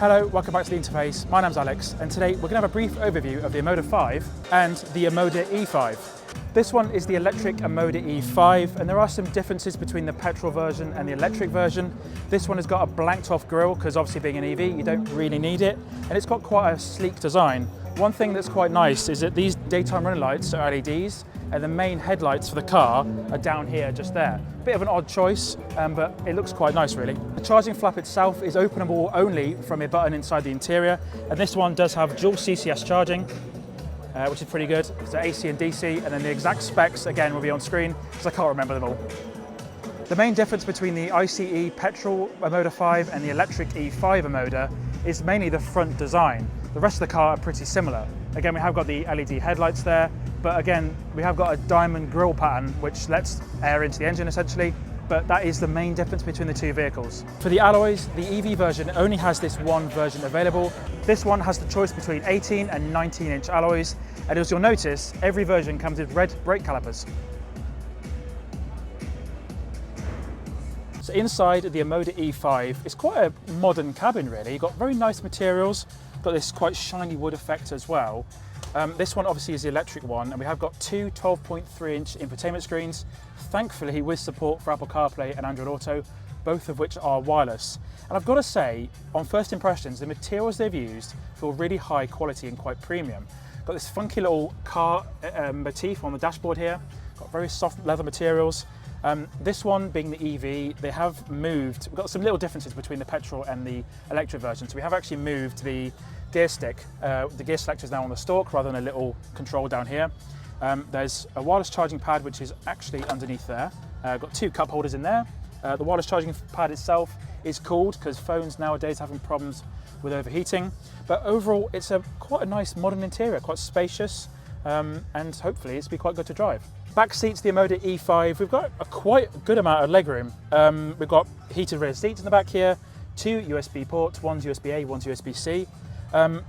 Hello, welcome back to the interface. My name's Alex, and today we're going to have a brief overview of the Omoda 5 and the Omoda E5. This one is the electric Omoda E5, and there are some differences between the petrol version and the electric version. This one has got a blanked off grille, because obviously being an EV, you don't really need it, and it's got quite a sleek design. One thing that's quite nice is that these daytime running lights are LEDs, and the main headlights for the car are down here, just there. Bit of an odd choice, but it looks quite nice really. The charging flap itself is openable only from a button inside the interior, and this one does have dual CCS charging, which is pretty good. So AC and DC, and then the exact specs again will be on screen because I can't remember them all. The main difference between the ICE petrol Omoda 5 and the electric E5 Omoda is mainly the front design. The rest of the car are pretty similar. Again, we have got the LED headlights there, but again, we have got a diamond grille pattern which lets air into the engine essentially, but that is the main difference between the two vehicles. For the alloys, the EV version only has this one version available. This one has the choice between 18 and 19-inch alloys, and as you'll notice, every version comes with red brake calipers. So inside the Omoda E5, it's quite a modern cabin really. You've got very nice materials, got this quite shiny wood effect as well. This one obviously is the electric one, and we have got two 12.3-inch infotainment screens, thankfully with support for Apple CarPlay and Android Auto, both of which are wireless. And I've got to say, on first impressions, the materials they've used feel really high quality and quite premium. Got this funky little car motif on the dashboard here, got very soft leather materials. This one being the EV, they have moved, we've got some little differences between the petrol and the electric version. So we have actually moved the gear stick, the gear selector is now on the stalk rather than a little control down here. There's a wireless charging pad which is actually underneath there. Got two cup holders in there. The wireless charging pad itself is cooled because phones nowadays are having problems with overheating. But overall, it's quite a nice modern interior, quite spacious, and hopefully it's be quite good to drive. Back seats, the Omoda E5, we've got a quite good amount of legroom. We've got heated rear seats in the back here, two USB ports, one's USB-A, one's USB-C.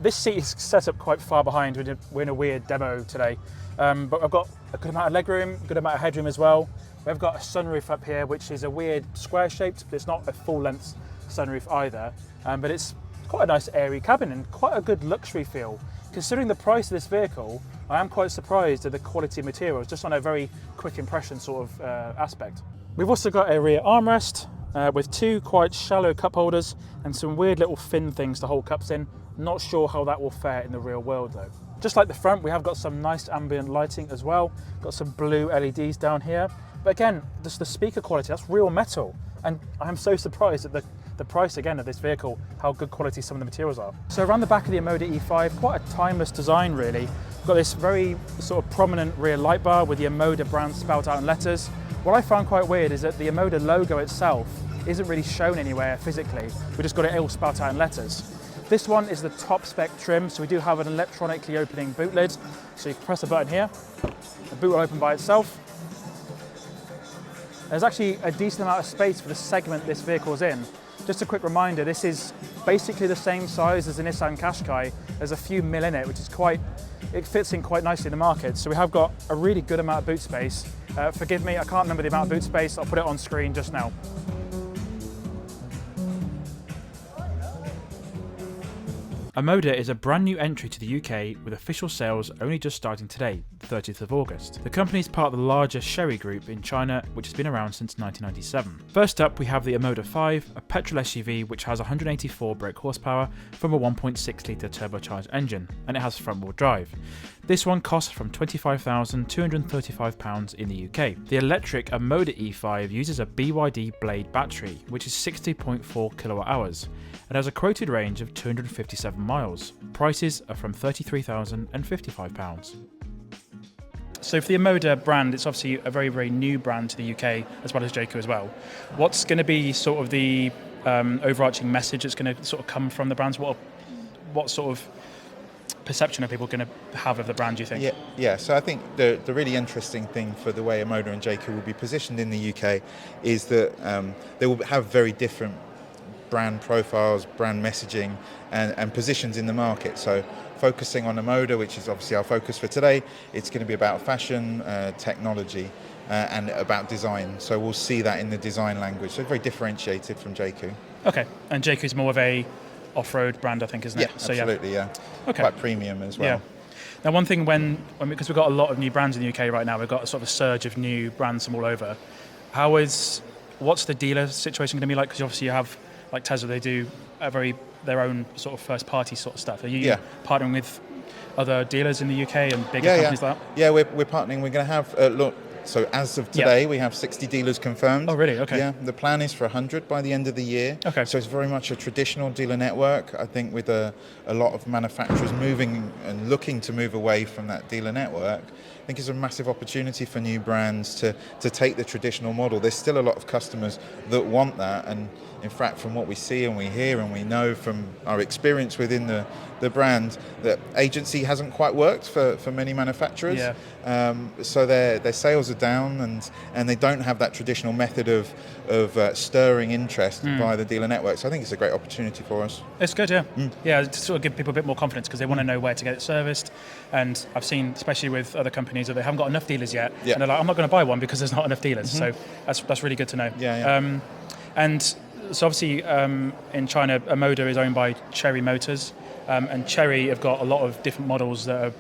This seat is set up quite far behind. We're in a weird demo today, but I've got a good amount of legroom, good amount of headroom as well. We've got a sunroof up here, which is a weird square shaped, but it's not a full length sunroof either. But it's quite a nice airy cabin and quite a good luxury feel. Considering the price of this vehicle, I am quite surprised at the quality of materials, just on a very quick impression sort of aspect. We've also got a rear armrest with two quite shallow cup holders and some weird little fin things to hold cups in. Not sure how that will fare in the real world though. Just like the front, we have got some nice ambient lighting as well. Got some blue LEDs down here. But again, just the speaker quality, that's real metal. And I'm so surprised at the price again of this vehicle, how good quality some of the materials are. So around the back of the Omoda E5, quite a timeless design really. We've got this very sort of prominent rear light bar with the Omoda brand spelled out in letters. What I found quite weird is that the Omoda logo itself isn't really shown anywhere physically. We just got it all spelled out in letters. This one is the top spec trim, so we do have an electronically opening boot lid. So you can press a button here, the boot will open by itself. There's actually a decent amount of space for the segment this vehicle's in. Just a quick reminder, this is basically the same size as the Nissan Qashqai. There's a few mil in it, which is it fits in quite nicely in the market. So we have got a really good amount of boot space. Forgive me, I can't remember the amount of boot space. I'll put it on screen just now. Omoda is a brand new entry to the UK with official sales only just starting today, the 30th of August. The company is part of the larger Chery Group in China, which has been around since 1997. First up, we have the Omoda 5, a petrol SUV which has 184 brake horsepower from a 1.6 litre turbocharged engine, and it has front-wheel drive. This one costs from £25,235 in the UK. The electric Omoda E5 uses a BYD Blade battery, which is 60.4 kWh, and has a quoted range of 257 miles. Prices are from £33,055. So for the Omoda brand, it's obviously a very, very new brand to the UK, as well as Jaecoo as well. What's going to be sort of the overarching message that's going to sort of come from the brands? What sort of perception are people going to have of the brand, do you think? Yeah. So I think the really interesting thing for the way Omoda and Jaecoo will be positioned in the UK is that they will have very different brand profiles, brand messaging, and positions in the market. So focusing on Omoda, which is obviously our focus for today, it's going to be about fashion, technology, and about design. So we'll see that in the design language. So very differentiated from Jaecoo. Okay, and Jaecoo's more of a off-road brand, I think, isn't it? Yeah, absolutely, yeah. Okay. Quite premium as well. Yeah. Now, one thing because we've got a lot of new brands in the UK right now, we've got a sort of a surge of new brands from all over. What's the dealer situation going to be like? Because obviously you have, like Tesla, they do their own sort of first-party sort of stuff. Are you partnering with other dealers in the UK and bigger companies like that? Yeah, we're partnering. We're going to have so as of today, we have 60 dealers confirmed. Oh, really? Okay. Yeah, the plan is for 100 by the end of the year. Okay. So it's very much a traditional dealer network. I think with a lot of manufacturers moving and looking to move away from that dealer network, I think it's a massive opportunity for new brands to take the traditional model. There's still a lot of customers that want that, and in fact, from what we see and we hear and we know from our experience within the brand, that agency hasn't quite worked for many manufacturers. Yeah. So their sales are down, and they don't have that traditional method of stirring interest via the dealer network. So I think it's a great opportunity for us. It's good, yeah. Yeah, to sort of give people a bit more confidence because they want to know where to get it serviced. And I've seen, especially with other companies, that they haven't got enough dealers yet. Yeah. And they're like, I'm not going to buy one because there's not enough dealers. So that's really good to know. Yeah. And so obviously in China, Omoda is owned by Chery Motors, and Chery have got a lot of different models that are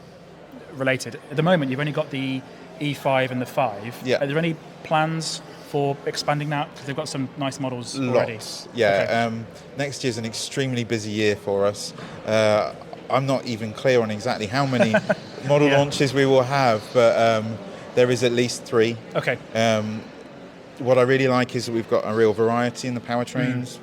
related. At the moment, you've only got the E5 and the 5. Yeah. Are there any plans for expanding that? Because they've got some nice models already. Lots. Yeah. Okay. Next year's an extremely busy year for us. I'm not even clear on exactly how many model launches we will have, but there is at least 3. Okay. What I really like is that we've got a real variety in the powertrains.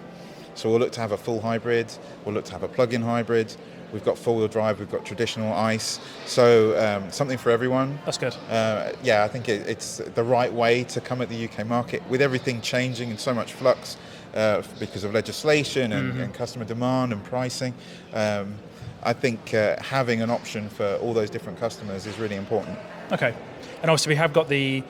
So we'll look to have a full hybrid, we'll look to have a plug-in hybrid, we've got four-wheel drive, we've got traditional ICE, so something for everyone. That's good. Yeah, I think it's the right way to come at the UK market, with everything changing and so much flux because of legislation and customer demand and pricing. I think having an option for all those different customers is really important. Okay, and obviously we have got the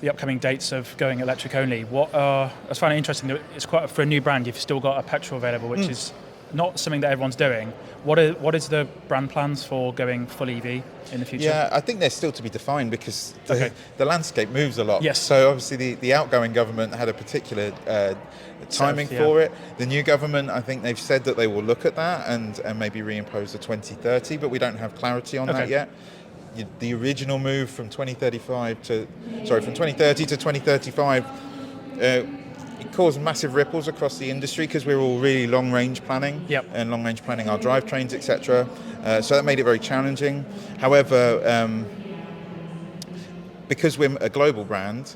upcoming dates of going electric only. I find it interesting that it's quite for a new brand. You've still got a petrol available, which is not something that everyone's doing. What is the brand plans for going full EV in the future? Yeah, I think they're still to be defined because the landscape moves a lot. Yes. So obviously the outgoing government had a particular timing for it. The new government, I think they've said that they will look at that and maybe reimpose the 2030, but we don't have clarity on that yet. The original move from 2030 to 2035, it caused massive ripples across the industry because we were all really long-range planning and long-range planning our drivetrains, etc. So that made it very challenging. However, because we're a global brand,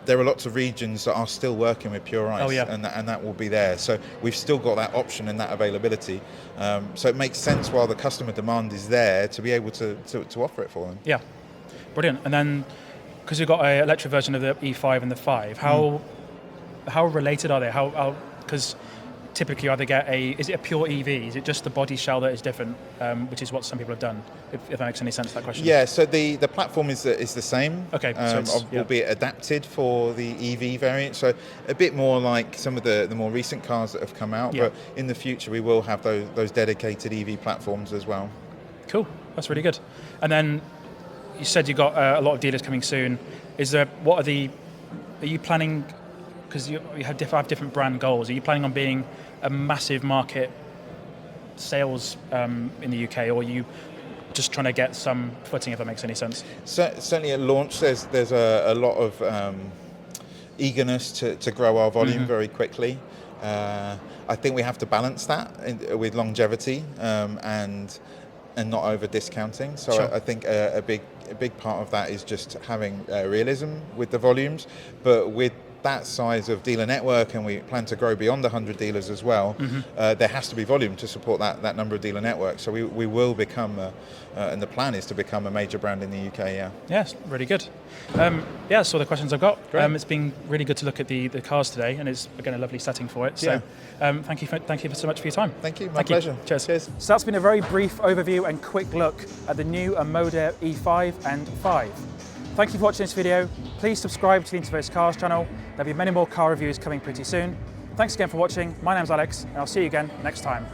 there are lots of regions that are still working with pure ICE, and that will be there. So we've still got that option and that availability. So it makes sense while the customer demand is there to be able to offer it for them. Yeah, brilliant. And then because you've got an electric version of the E5 and the 5, how related are they? Because typically you either get is it a pure EV? Is it just the body shell that is different, which is what some people have done, if that makes any sense, that question? Yeah, so the platform is the same, okay, albeit adapted for the EV variant, so a bit more like some of the more recent cars that have come out, but in the future we will have those dedicated EV platforms as well. Cool, that's really good. And then you said you got a lot of dealers coming soon. Are you planning, because you have different brand goals, are you planning on being a massive market sales in the UK, or are you just trying to get some footing, if that makes any sense? Certainly at launch there's a lot of eagerness to grow our volume very quickly. I think we have to balance that with longevity and not over discounting. So I think a big part of that is just having realism with the volumes, but with that size of dealer network, and we plan to grow beyond 100 dealers as well, there has to be volume to support that number of dealer networks. So we will become, and the plan is to become a major brand in the UK, Yes, really good. That's all the questions I've got. It's been really good to look at the cars today, and it's, again, a lovely setting for it. So thank you so much for your time. Thank you, my pleasure. Cheers. So that's been a very brief overview and quick look at the new Omoda E5 and 5. Thank you for watching this video. Please subscribe to the Interface Cars channel. There'll be many more car reviews coming pretty soon. Thanks again for watching. My name's Alex, and I'll see you again next time.